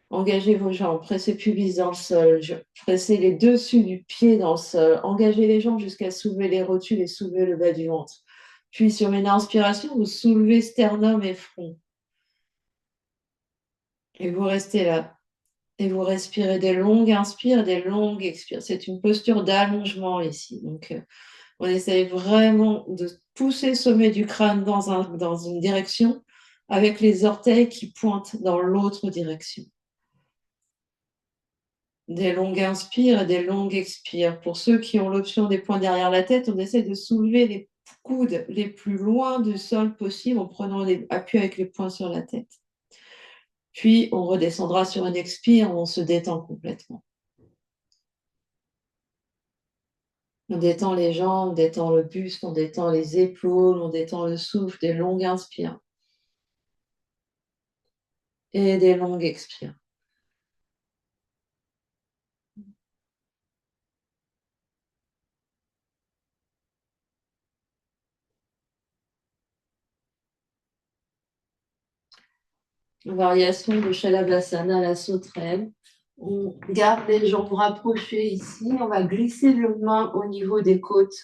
Engagez vos jambes, pressez le pubis dans le sol, pressez les dessus du pied dans le sol, engagez les jambes jusqu'à soulever les rotules et soulever le bas du ventre. Puis sur une inspiration, vous soulevez sternum et front. Et vous restez là. Et vous respirez des longues inspires, des longues expires. C'est une posture d'allongement ici. Donc, on essaye vraiment de pousser le sommet du crâne dans une direction avec les orteils qui pointent dans l'autre direction. Des longues inspires et des longues expires. Pour ceux qui ont l'option des poings derrière la tête, on essaie de soulever les coudes les plus loin du sol possible en prenant appui avec les poings sur la tête. Puis, on redescendra sur une expire où on se détend complètement. On détend les jambes, on détend le buste, on détend les épaules, on détend le souffle, des longues inspires et des longues expires. Variation de Shalabhasana, la sauterelle. On garde les jambes rapprochées ici. On va glisser les mains au niveau des côtes.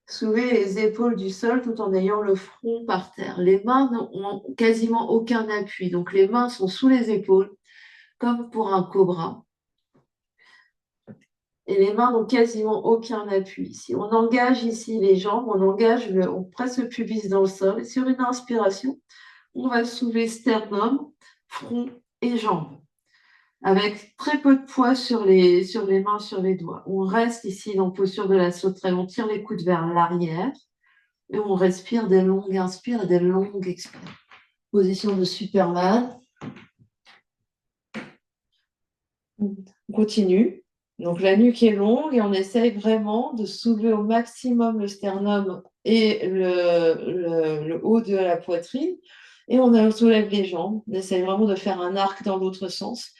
Soulevez les épaules du sol tout en ayant le front par terre. Les mains n'ont quasiment aucun appui. Donc les mains sont sous les épaules, comme pour un cobra. Et les mains n'ont quasiment aucun appui. Si on engage ici les jambes, on presse le pubis dans le sol. Et sur une inspiration, on va soulever sternum, front et jambes, avec très peu de poids sur les mains, sur les doigts. On reste ici dans la posture de la sauterelle. On tire les coudes vers l'arrière et on respire des longues inspires et des longues expires. Position de Superman. On continue. Donc la nuque est longue et on essaye vraiment de soulever au maximum le sternum et le haut de la poitrine. Et on soulève les jambes. On essaye vraiment de faire un arc dans l'autre sens.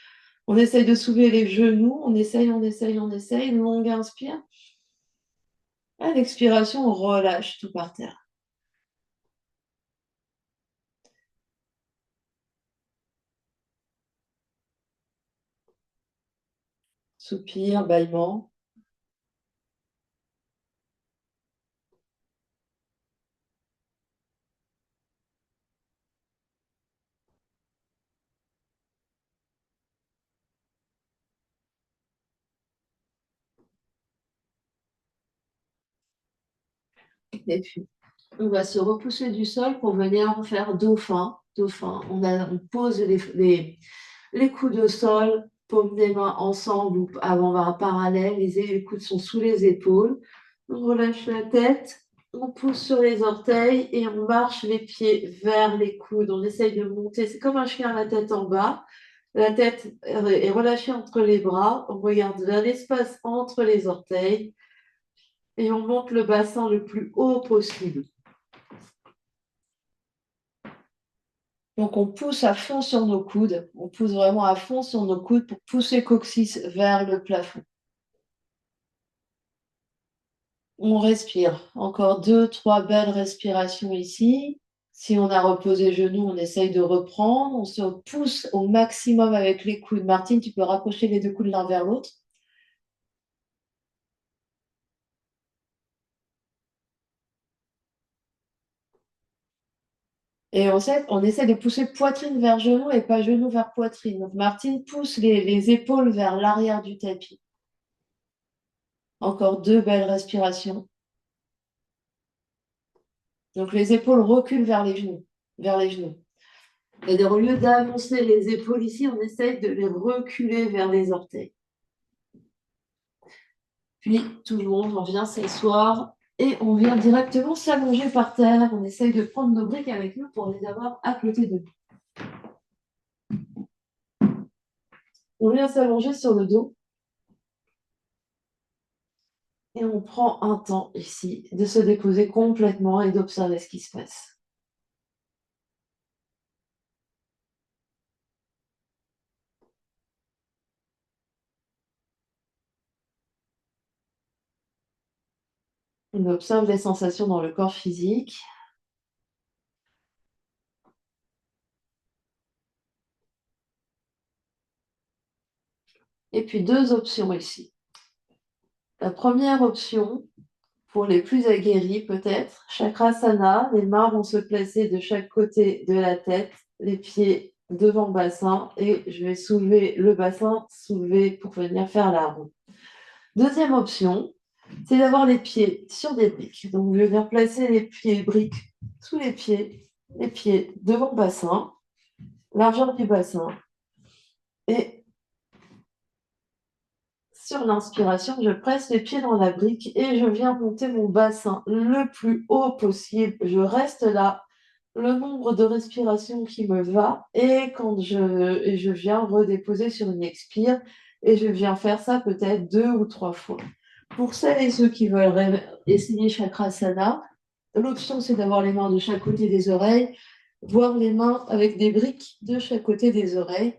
On essaye de soulever les genoux. On essaye. Longue inspire. À l'expiration, on relâche tout par terre. Soupir, bâillement. Et puis, on va se repousser du sol pour venir faire dauphin. Dauphin. On pose les coudes au sol, paume des mains ensemble ou avant-bras parallèles. Les coudes sont sous les épaules. On relâche la tête. On pousse sur les orteils et on marche les pieds vers les coudes. On essaye de monter. C'est comme un chien, la tête en bas. La tête est relâchée entre les bras. On regarde vers l'espace entre les orteils et on monte le bassin le plus haut possible. Donc, on pousse à fond sur nos coudes. On pousse vraiment à fond sur nos coudes pour pousser coccyx vers le plafond. On respire. Encore 2, 3 belles respirations ici. Si on a reposé les genoux, on essaye de reprendre. On se pousse au maximum avec les coudes. Martine, tu peux rapprocher les 2 coudes l'un vers l'autre. Et on essaie de pousser poitrine vers genou et pas genou vers poitrine. Donc Martine pousse les épaules vers l'arrière du tapis. Encore 2 belles respirations. Donc les épaules reculent vers les genoux. Vers les genoux. Et au lieu d'avancer les épaules ici, on essaye de les reculer vers les orteils. Puis tout le monde, on vient s'asseoir et on vient directement s'allonger par terre. On essaye de prendre nos briques avec nous pour les avoir à côté de nous. On vient s'allonger sur le dos. Et on prend un temps ici de se déposer complètement et d'observer ce qui se passe. On observe les sensations dans le corps physique. Et puis 2 options ici. La première option, pour les plus aguerris peut-être, Chakrasana, les mains vont se placer de chaque côté de la tête, les pieds devant le bassin et je vais soulever le bassin, soulever pour venir faire la roue. Deuxième option, c'est d'avoir les pieds sur des briques. Donc je vais venir placer les pieds briques sous les pieds devant le bassin, largeur du bassin et sur l'inspiration, je presse les pieds dans la brique et je viens monter mon bassin le plus haut possible. Je reste là, le nombre de respirations qui me va, et je viens redéposer sur une expire et je viens faire ça peut-être 2 ou 3 fois. Pour celles et ceux qui veulent essayer Chakrasana, l'option c'est d'avoir les mains de chaque côté des oreilles, voire les mains avec des briques de chaque côté des oreilles,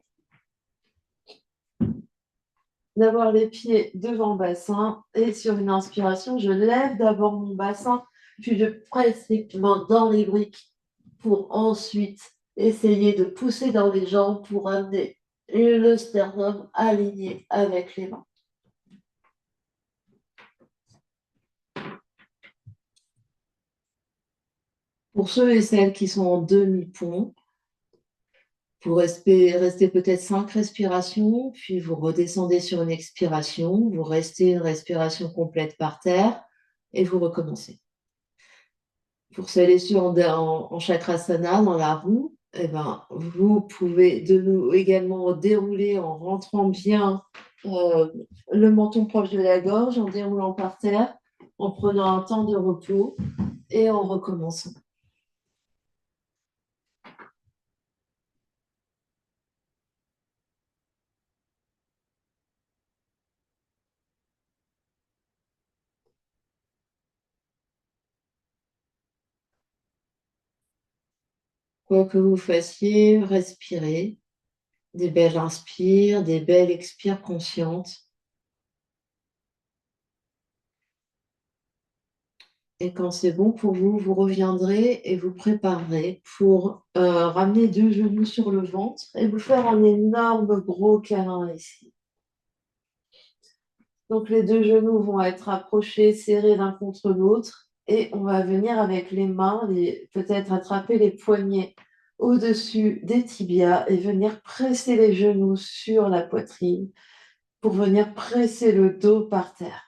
d'avoir les pieds devant le bassin et sur une inspiration, je lève d'abord mon bassin, puis je presse les mains dans les briques pour ensuite essayer de pousser dans les jambes pour amener le sternum aligné avec les mains. Pour ceux et celles qui sont en demi-pont, vous restez peut-être 5 respirations, puis vous redescendez sur une expiration, vous restez une respiration complète par terre et vous recommencez. Pour celles et ceux en chakrasana, dans la roue, eh ben, vous pouvez également dérouler en rentrant bien le menton proche de la gorge, en déroulant par terre, en prenant un temps de repos et en recommençant. Quoi que vous fassiez, respirez. Des belles inspires, des belles expires conscientes. Et quand c'est bon pour vous, vous reviendrez et vous préparerez pour ramener 2 genoux sur le ventre et vous faire un énorme gros câlin ici. Donc les 2 genoux vont être approchés, serrés l'un contre l'autre et on va venir avec les mains, peut-être attraper les poignets au-dessus des tibias et venir presser les genoux sur la poitrine pour venir presser le dos par terre.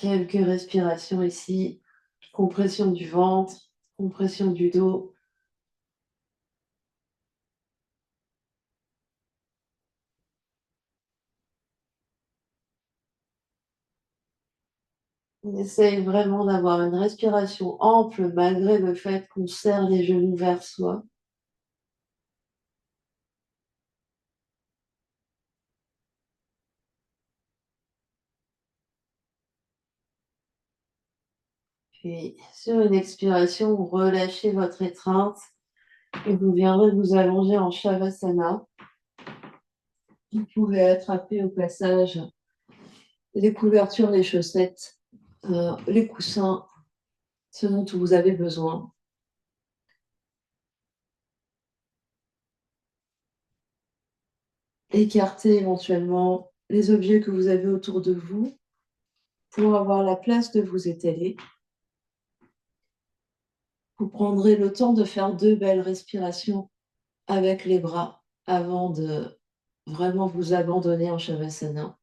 Quelques respirations ici, compression du ventre, compression du dos. On essaye vraiment d'avoir une respiration ample malgré le fait qu'on serre les genoux vers soi. Puis sur une expiration, vous relâchez votre étreinte et vous viendrez vous allonger en Shavasana. Vous pouvez attraper au passage les couvertures, les chaussettes, les coussins, ce dont vous avez besoin. Écartez éventuellement les objets que vous avez autour de vous pour avoir la place de vous étaler. Vous prendrez le temps de faire 2 belles respirations avec les bras avant de vraiment vous abandonner en Shavasana.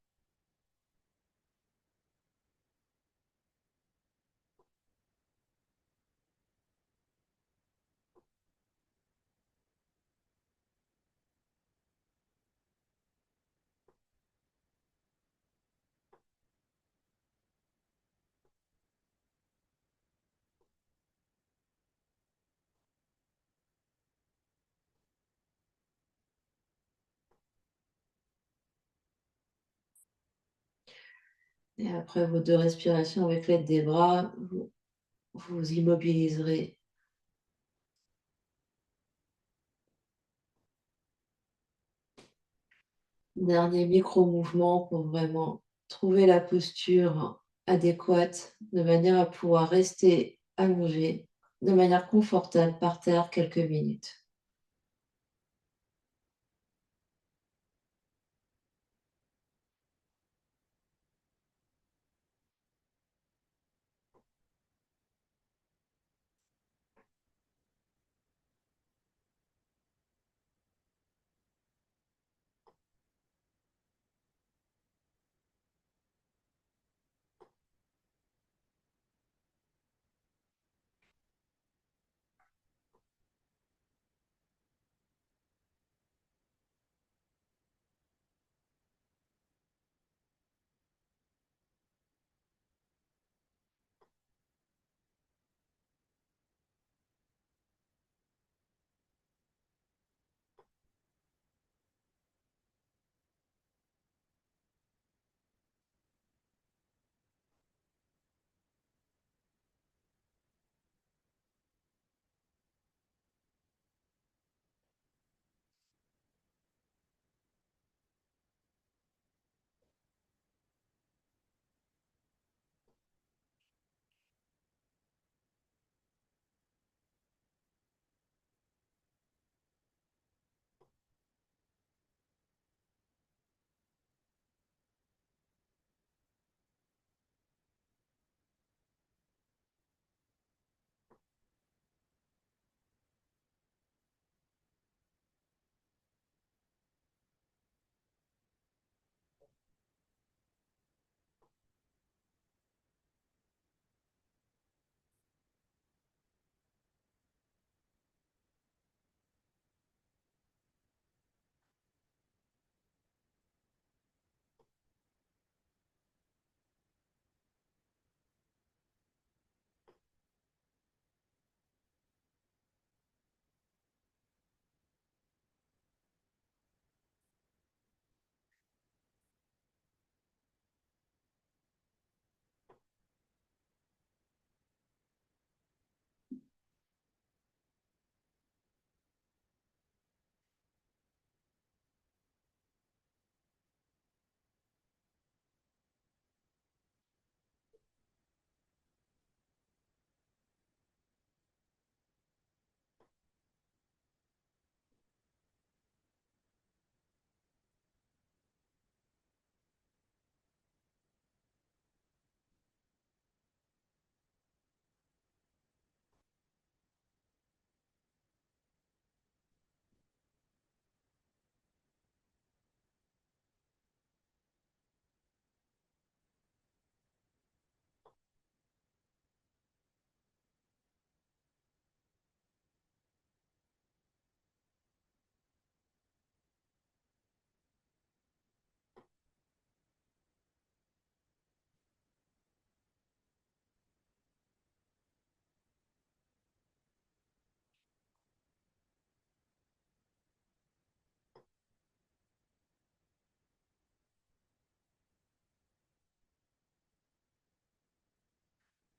Et après vos 2 respirations avec l'aide des bras, vous vous immobiliserez. Dernier micro-mouvement pour vraiment trouver la posture adéquate de manière à pouvoir rester allongé de manière confortable par terre quelques minutes.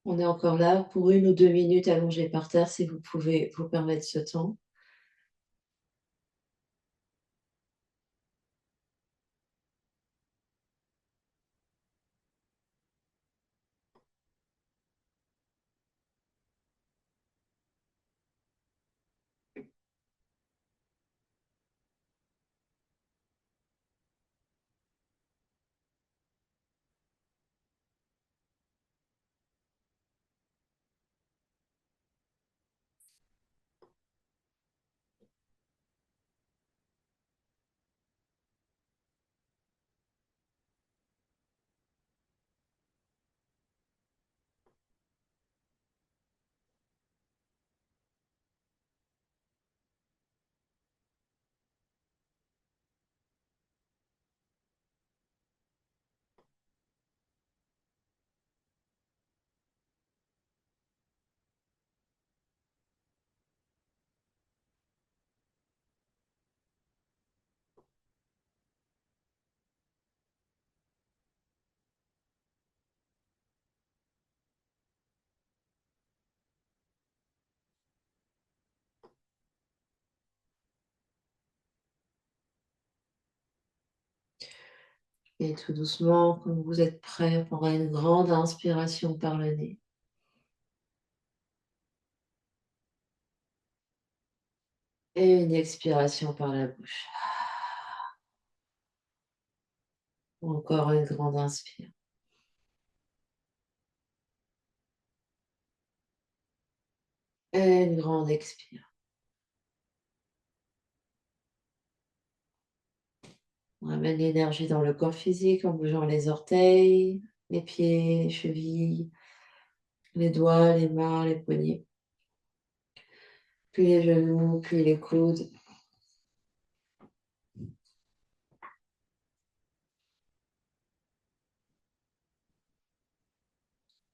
On est encore là pour 1 ou 2 minutes allongées par terre, si vous pouvez vous permettre ce temps. Et tout doucement, quand vous êtes prêt, on prendra une grande inspiration par le nez. Et une expiration par la bouche. Encore une grande inspire. Et une grande expire. On ramène l'énergie dans le corps physique en bougeant les orteils, les pieds, les chevilles, les doigts, les mains, les poignets. Puis les genoux, puis les coudes.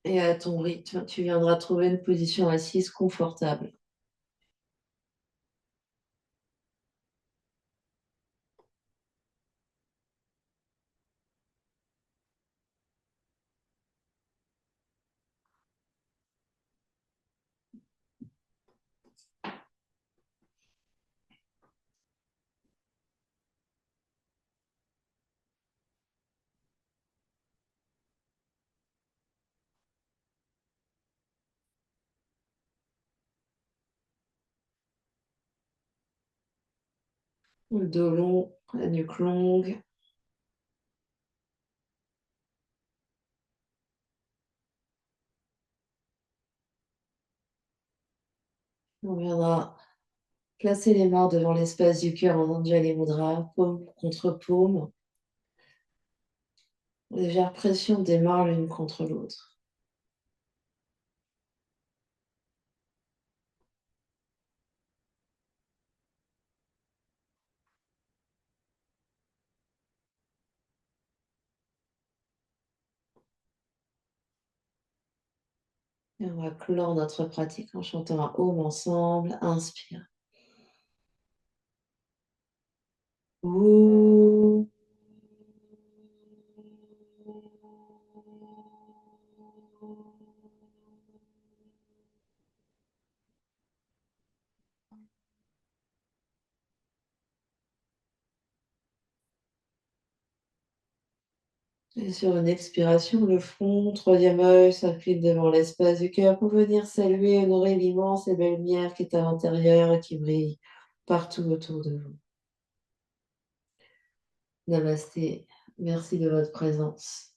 Et à ton rythme, tu viendras trouver une position assise confortable. Le dos long, la nuque longue. On viendra placer les mains devant l'espace du cœur en Anjali Mudra, paume contre paume. Légère pression des mains l'une contre l'autre. Et on va clore notre pratique en chantant un Om ensemble. Inspire. Ouh. Et sur une expiration, le front, troisième œil, s'incline devant l'espace du cœur pour venir saluer, honorer l'immense et belle lumière qui est à l'intérieur et qui brille partout autour de vous. Namasté. Merci de votre présence.